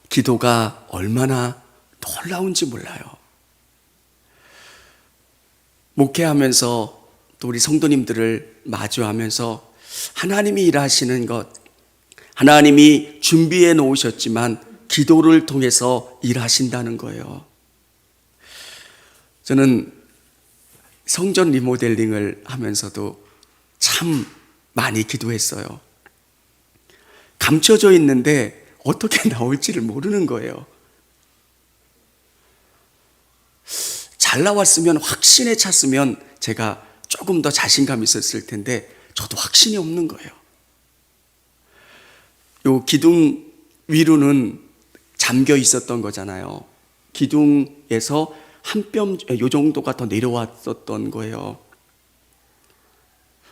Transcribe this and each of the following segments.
기도가 얼마나 놀라운지 몰라요. 목회하면서 또 우리 성도님들을 마주하면서 하나님이 일하시는 것, 하나님이 준비해 놓으셨지만 기도를 통해서 일하신다는 거예요. 저는 성전 리모델링을 하면서도 참 많이 기도했어요. 감춰져 있는데 어떻게 나올지를 모르는 거예요. 잘 나왔으면, 확신에 찼으면 제가 조금 더 자신감이 있었을 텐데 저도 확신이 없는 거예요. 요 기둥 위로는 잠겨 있었던 거잖아요. 기둥에서 한 뼘 요 정도가 더 내려왔었던 거예요.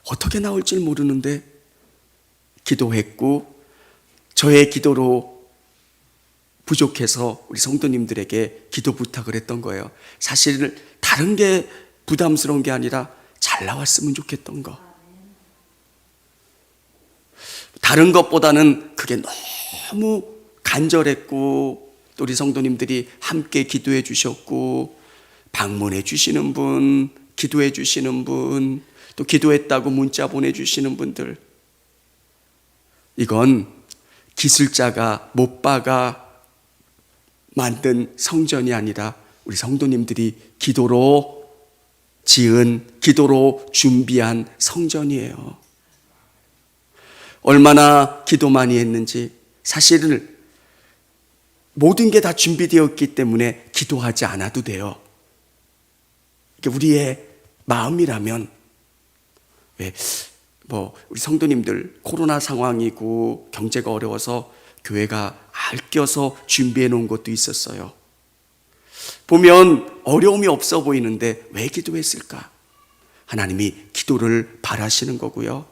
어떻게 나올지 모르는데 기도했고, 저의 기도로 부족해서 우리 성도님들에게 기도 부탁을 했던 거예요. 사실 다른 게 부담스러운 게 아니라 잘 나왔으면 좋겠던 거. 다른 것보다는 그게 너무 간절했고, 또 우리 성도님들이 함께 기도해 주셨고, 방문해 주시는 분, 기도해 주시는 분, 또 기도했다고 문자 보내주시는 분들, 이건 기술자가 못 박아 만든 성전이 아니라 우리 성도님들이 기도로 지은, 기도로 준비한 성전이에요. 얼마나 기도 많이 했는지, 사실은 모든 게 다 준비되었기 때문에 기도하지 않아도 돼요. 이게 우리의 마음이라면, 우리 성도님들 코로나 상황이고 경제가 어려워서 교회가 아껴서 준비해 놓은 것도 있었어요. 보면 어려움이 없어 보이는데 왜 기도했을까? 하나님이 기도를 바라시는 거고요.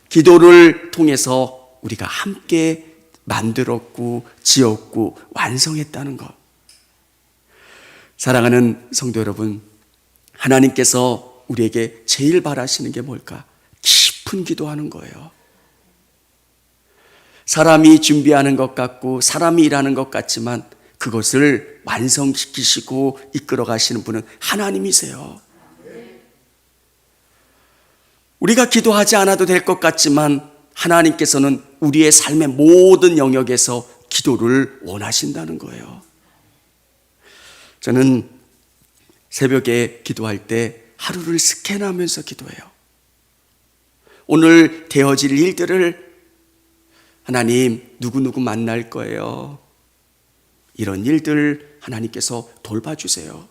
기도를 통해서 우리가 함께 만들었고 지었고 완성했다는 것. 사랑하는 성도 여러분, 하나님께서 우리에게 제일 바라시는 게 뭘까? 깊은 기도하는 거예요. 사람이 준비하는 것 같고 사람이 일하는 것 같지만 그것을 완성시키시고 이끌어 가시는 분은 하나님이세요. 우리가 기도하지 않아도 될 것 같지만 하나님께서는 우리의 삶의 모든 영역에서 기도를 원하신다는 거예요. 저는 새벽에 기도할 때 하루를 스캔하면서 기도해요. 오늘 되어질 일들을, 하나님 누구누구 만날 거예요. 이런 일들 하나님께서 돌봐주세요.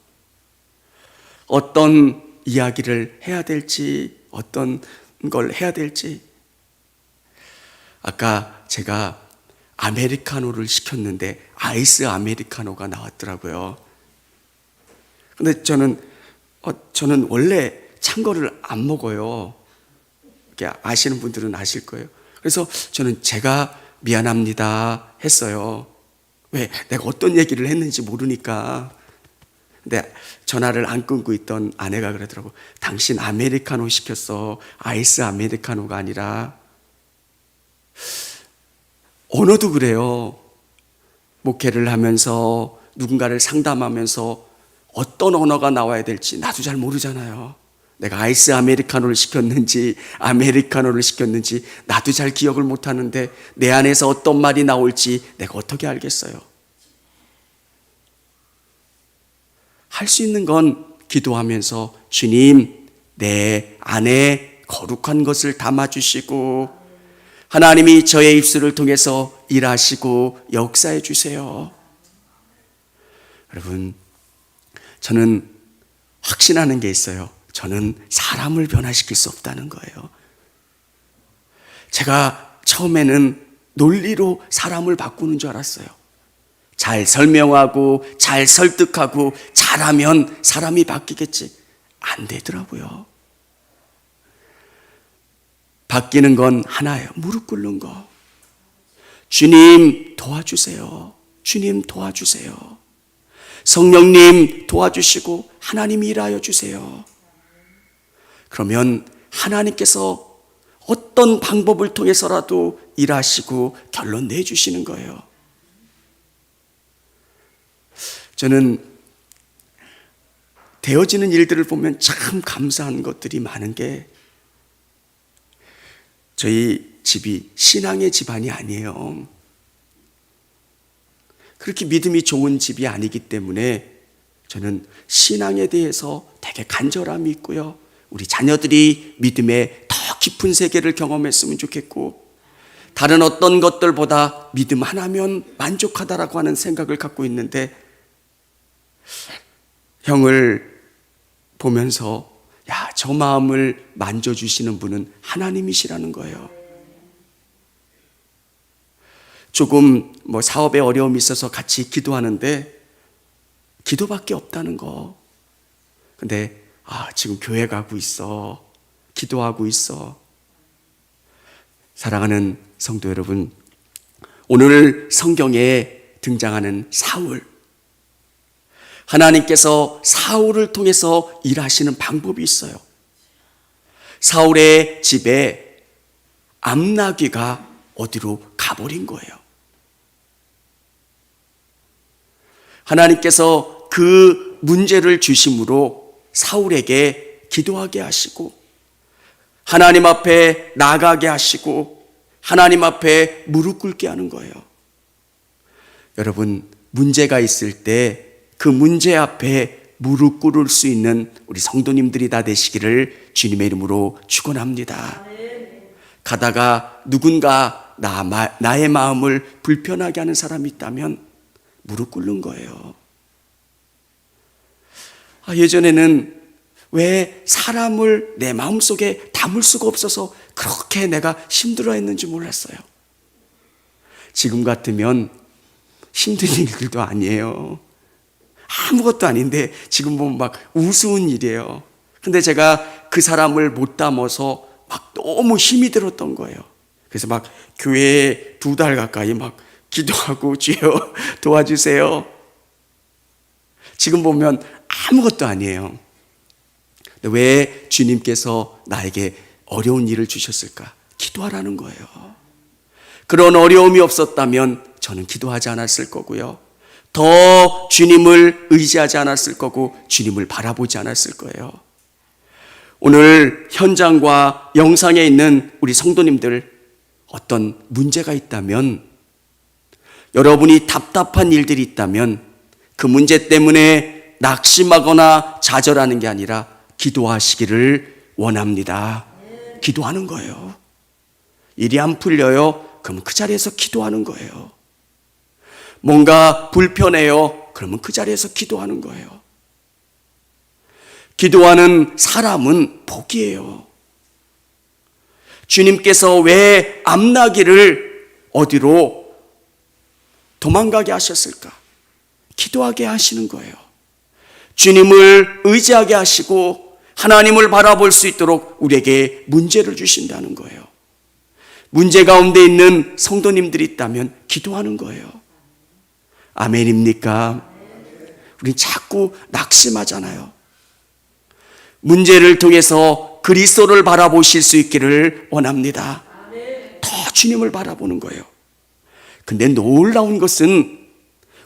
어떤 이야기를 해야 될지, 어떤 걸 해야 될지. 아까 제가 아메리카노를 시켰는데 아이스 아메리카노가 나왔더라고요. 근데 저는 원래 찬 거를 안 먹어요. 아시는 분들은 아실 거예요. 그래서 저는 제가 미안합니다 했어요. 왜? 내가 어떤 얘기를 했는지 모르니까. 근데 전화를 안 끊고 있던 아내가 그러더라고. 당신 아메리카노 시켰어. 아이스 아메리카노가 아니라. 언어도 그래요. 목회를 하면서 누군가를 상담하면서 어떤 언어가 나와야 될지 나도 잘 모르잖아요. 내가 아이스 아메리카노를 시켰는지 아메리카노를 시켰는지 나도 잘 기억을 못하는데 내 안에서 어떤 말이 나올지 내가 어떻게 알겠어요? 할 수 있는 건 기도하면서 주님, 내 안에 거룩한 것을 담아주시고 하나님이 저의 입술을 통해서 일하시고 역사해 주세요. 여러분, 저는 확신하는 게 있어요. 저는 사람을 변화시킬 수 없다는 거예요. 제가 처음에는 논리로 사람을 바꾸는 줄 알았어요. 잘 설명하고 잘 설득하고 잘하면 사람이 바뀌겠지. 안 되더라고요. 바뀌는 건 하나예요. 무릎 꿇는 거. 주님 도와주세요. 주님 도와주세요. 성령님 도와주시고 하나님이 일하여 주세요. 그러면 하나님께서 어떤 방법을 통해서라도 일하시고 결론 내주시는 거예요. 저는 되어지는 일들을 보면 참 감사한 것들이 많은 게, 저희 집이 신앙의 집안이 아니에요. 그렇게 믿음이 좋은 집이 아니기 때문에 저는 신앙에 대해서 되게 간절함이 있고요. 우리 자녀들이 믿음의 더 깊은 세계를 경험했으면 좋겠고, 다른 어떤 것들보다 믿음 하나면 만족하다라고 하는 생각을 갖고 있는데, 형을 보면서 야, 저 마음을 만져주시는 분은 하나님이시라는 거예요. 조금 사업에 어려움이 있어서 같이 기도하는데 기도밖에 없다는 거. 근데 지금 교회 가고 있어, 기도하고 있어. 사랑하는 성도 여러분, 오늘 성경에 등장하는 사울, 하나님께서 사울을 통해서 일하시는 방법이 있어요. 사울의 집에 암나귀가 어디로 가버린 거예요. 하나님께서 그 문제를 주심으로 사울에게 기도하게 하시고, 하나님 앞에 나가게 하시고, 하나님 앞에 무릎 꿇게 하는 거예요. 여러분, 문제가 있을 때 그 문제 앞에 무릎 꿇을 수 있는 우리 성도님들이 다 되시기를 주님의 이름으로 축원합니다. 가다가 누군가 나의 마음을 불편하게 하는 사람이 있다면 무릎 꿇는 거예요. 예전에는 왜 사람을 내 마음속에 담을 수가 없어서 그렇게 내가 힘들어했는지 몰랐어요. 지금 같으면 힘든 일들도 아니에요. 아무것도 아닌데 지금 보면 막 우스운 일이에요. 근데 제가 그 사람을 못 담아서 막 너무 힘이 들었던 거예요. 그래서 막 교회에 2달 가까이 막 기도하고, 주여 도와주세요. 지금 보면 아무것도 아니에요. 근데 왜 주님께서 나에게 어려운 일을 주셨을까? 기도하라는 거예요. 그런 어려움이 없었다면 저는 기도하지 않았을 거고요, 더 주님을 의지하지 않았을 거고, 주님을 바라보지 않았을 거예요. 오늘 현장과 영상에 있는 우리 성도님들, 어떤 문제가 있다면, 여러분이 답답한 일들이 있다면 그 문제 때문에 낙심하거나 좌절하는 게 아니라 기도하시기를 원합니다. 기도하는 거예요. 일이 안 풀려요? 그러면 그 자리에서 기도하는 거예요. 뭔가 불편해요? 그러면 그 자리에서 기도하는 거예요. 기도하는 사람은 복이에요. 주님께서 왜 암나귀를 어디로 도망가게 하셨을까? 기도하게 하시는 거예요. 주님을 의지하게 하시고 하나님을 바라볼 수 있도록 우리에게 문제를 주신다는 거예요. 문제 가운데 있는 성도님들이 있다면 기도하는 거예요. 아멘입니까? 우린 자꾸 낙심하잖아요. 문제를 통해서 그리스도를 바라보실 수 있기를 원합니다. 더 주님을 바라보는 거예요. 근데 놀라운 것은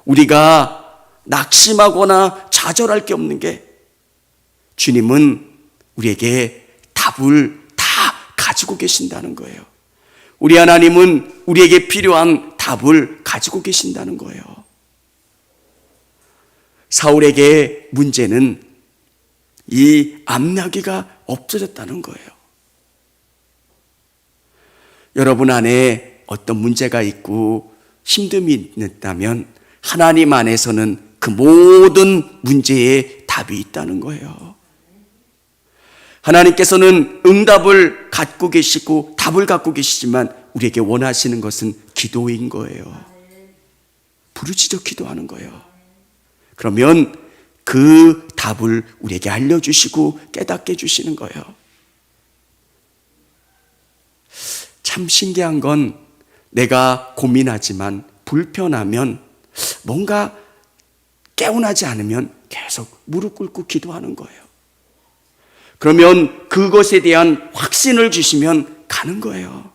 우리가 낙심하거나 좌절할 게 없는 게, 주님은 우리에게 답을 다 가지고 계신다는 거예요. 우리 하나님은 우리에게 필요한 답을 가지고 계신다는 거예요. 사울에게 문제는 이 암나귀가 없어졌다는 거예요. 여러분 안에 어떤 문제가 있고 힘듦이 있다면 하나님 안에서는 그 모든 문제에 답이 있다는 거예요. 하나님께서는 응답을 갖고 계시고 답을 갖고 계시지만 우리에게 원하시는 것은 기도인 거예요. 부르짖어 기도하는 거예요. 그러면 그 답을 우리에게 알려주시고 깨닫게 해주시는 거예요. 참 신기한 건, 내가 고민하지만 불편하면, 뭔가 깨어나지 않으면 계속 무릎 꿇고 기도하는 거예요. 그러면 그것에 대한 확신을 주시면 가는 거예요.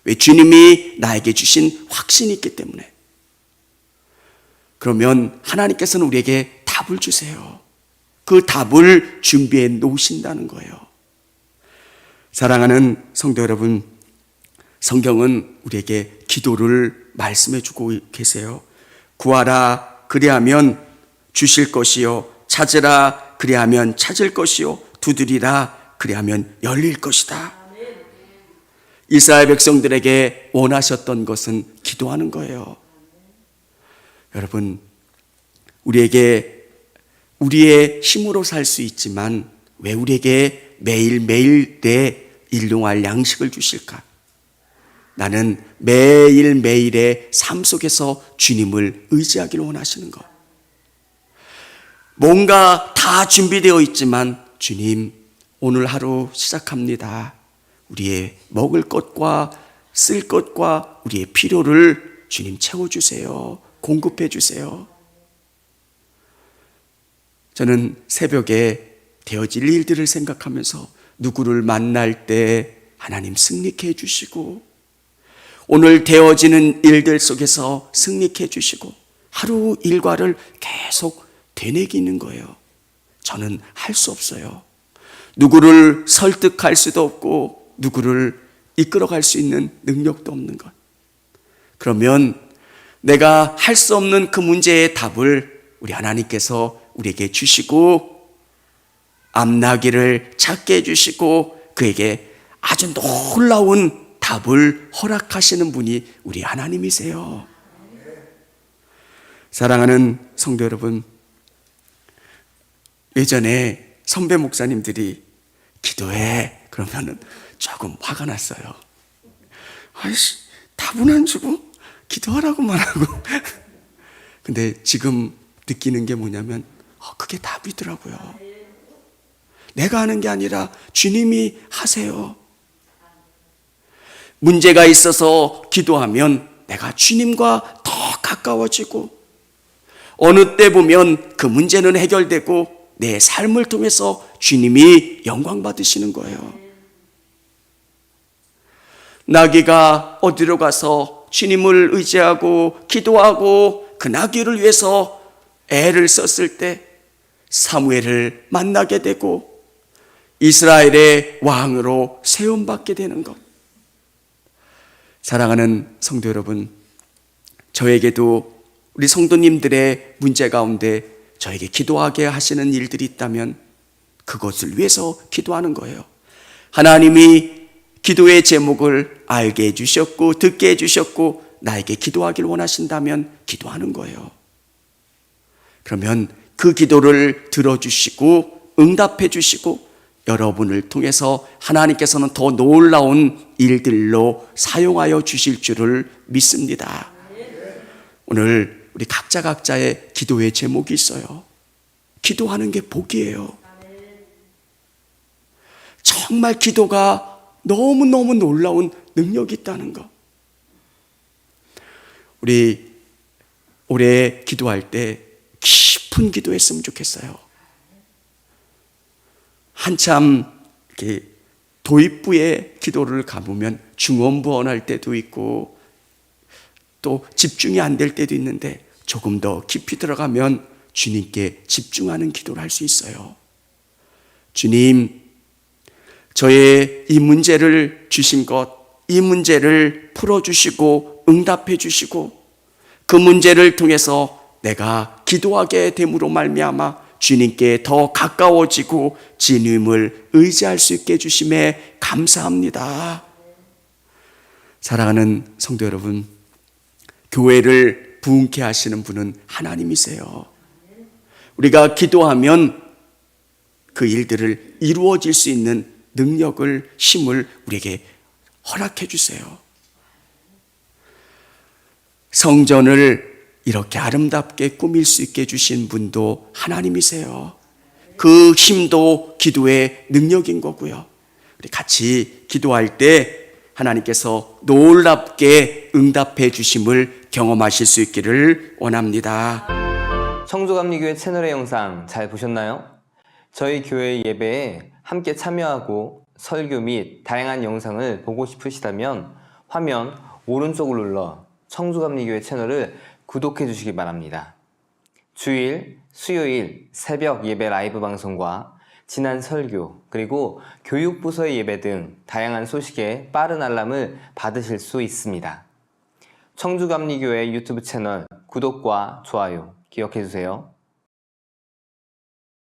왜? 주님이 나에게 주신 확신이 있기 때문에. 그러면 하나님께서는 우리에게 답을 주세요. 그 답을 준비해 놓으신다는 거예요. 사랑하는 성도 여러분, 성경은 우리에게 기도를 말씀해 주고 계세요. 구하라 그리하면 주실 것이요, 찾으라 그리하면 찾을 것이요, 두드리라 그리하면 열릴 것이다. 이스라엘 백성들에게 원하셨던 것은 기도하는 거예요. 여러분, 우리에게 우리의 힘으로 살 수 있지만 왜 우리에게 매일매일 내 일용할 양식을 주실까? 나는 매일매일의 삶 속에서 주님을 의지하기를 원하시는 것. 뭔가 다 준비되어 있지만 주님, 오늘 하루 시작합니다. 우리의 먹을 것과 쓸 것과 우리의 필요를 주님 채워주세요. 공급해 주세요. 저는 새벽에 되어질 일들을 생각하면서 누구를 만날 때 하나님 승리케 해주시고, 오늘 되어지는 일들 속에서 승리케 해주시고, 하루 일과를 계속 되뇌기는 거예요. 저는 할 수 없어요. 누구를 설득할 수도 없고 누구를 이끌어갈 수 있는 능력도 없는 것. 그러면 내가 할 수 없는 그 문제의 답을 우리 하나님께서 우리에게 주시고, 암나기를 찾게 해주시고 그에게 아주 놀라운 답을 허락하시는 분이 우리 하나님이세요. 사랑하는 성도 여러분, 예전에 선배 목사님들이 기도해 그러면은 조금 화가 났어요. 아이씨, 답은 안 주고 기도하라고만 하고. 근데 지금 느끼는 게 뭐냐면 그게 답이더라고요. 내가 하는 게 아니라 주님이 하세요. 문제가 있어서 기도하면 내가 주님과 더 가까워지고, 어느 때 보면 그 문제는 해결되고 내 삶을 통해서 주님이 영광 받으시는 거예요. 나귀가 어디로 가서 주님을 의지하고 기도하고 그 나귀를 위해서 애를 썼을 때 사무엘을 만나게 되고 이스라엘의 왕으로 세움받게 되는 것. 사랑하는 성도 여러분, 저에게도 우리 성도님들의 문제 가운데 저에게 기도하게 하시는 일들이 있다면 그것을 위해서 기도하는 거예요. 하나님이 기도의 제목을 알게 해주셨고 듣게 해주셨고 나에게 기도하길 원하신다면 기도하는 거예요. 그러면 그 기도를 들어주시고 응답해 주시고 여러분을 통해서 하나님께서는 더 놀라운 일들로 사용하여 주실 줄을 믿습니다. 오늘 우리 각자의 기도의 제목이 있어요. 기도하는 게 복이에요. 정말 기도가 너무너무 놀라운 능력이 있다는 거. 우리 올해 기도할 때 깊은 기도했으면 좋겠어요. 한참 이렇게 도입부의 기도를 가보면 중언부언할 때도 있고 또 집중이 안 될 때도 있는데 조금 더 깊이 들어가면 주님께 집중하는 기도를 할 수 있어요. 주님, 저의 이 문제를 주신 것, 이 문제를 풀어주시고 응답해 주시고 그 문제를 통해서 내가 기도하게 됨으로 말미암아 주님께 더 가까워지고 주님을 의지할 수 있게 해주심에 감사합니다. 사랑하는 성도 여러분, 교회를 부흥케 하시는 분은 하나님이세요. 우리가 기도하면 그 일들을 이루어질 수 있는 능력을, 힘을 우리에게 허락해 주세요. 성전을 이렇게 아름답게 꾸밀 수 있게 해주신 분도 하나님이세요. 그 힘도 기도의 능력인 거고요. 우리 같이 기도할 때 하나님께서 놀랍게 응답해 주심을 경험하실 수 있기를 원합니다. 청주감리교회 채널의 영상 잘 보셨나요? 저희 교회 예배에 함께 참여하고 설교 및 다양한 영상을 보고 싶으시다면 화면 오른쪽을 눌러 청주감리교회 채널을 구독해 주시기 바랍니다. 주일, 수요일 새벽 예배 라이브 방송과 지난 설교, 그리고 교육부서의 예배 등 다양한 소식에 빠른 알람을 받으실 수 있습니다. 청주감리교회 유튜브 채널 구독과 좋아요 기억해 주세요.